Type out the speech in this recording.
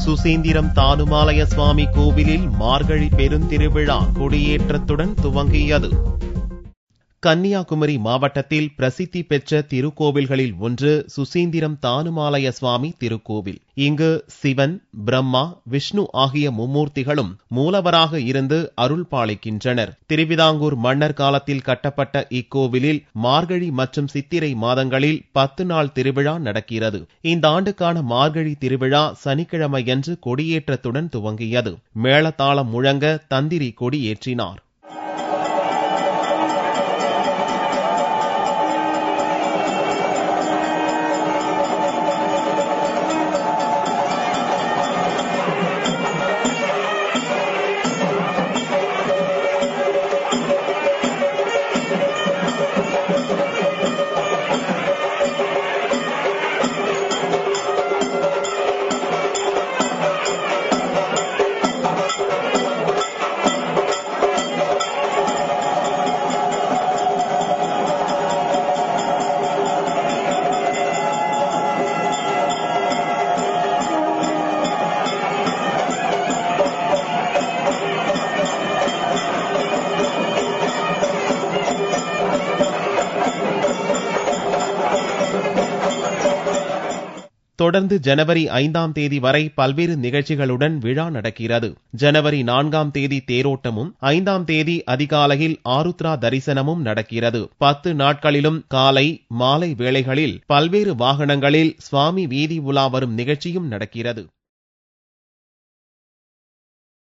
சுசீந்திரம் தானுமாலய சுவாமி கோவிலில் மார்கழி பெருந்திருவிழா கொடியேற்றத்துடன் துவங்கியது. கன்னியாகுமரி மாவட்டத்தில் பிரசித்தி பெற்ற திருக்கோவில்களில் ஒன்று சுசீந்திரம் தானுமாலய சுவாமி திருக்கோவில். இங்கு சிவன், பிரம்மா, விஷ்ணு ஆகிய மும்மூர்த்திகளும் மூலவராக இருந்து அருள் பாலிக்கின்றனர். திருவிதாங்கூர் மன்னர் காலத்தில் கட்டப்பட்ட இக்கோவிலில் மார்கழி மற்றும் சித்திரை மாதங்களில் 10 நாள் திருவிழா நடக்கிறது. இந்த ஆண்டுக்கான மார்கழி திருவிழா சனிக்கிழமையன்று கொடியேற்றத்துடன் துவங்கியது. மேளதாளம் முழங்க தந்திரி கொடி ஏற்றினார். தொடர்ந்து ஜனவரி 5ஆம் தேதி வரை பல்வேறு நிகழ்ச்சிகளுடன் விழா நடக்கிறது. ஜனவரி 4ஆம் தேதி தேரோட்டமும் 5ஆம் தேதி அதிகாலையில் ஆருத்ரா தரிசனமும் நடக்கிறது. 10 நாட்களிலும் காலை மாலை வேளைகளில் பல்வேறு வாகனங்களில் சுவாமி வீதி உலா வரும் நிகழ்ச்சியும் நடக்கிறது.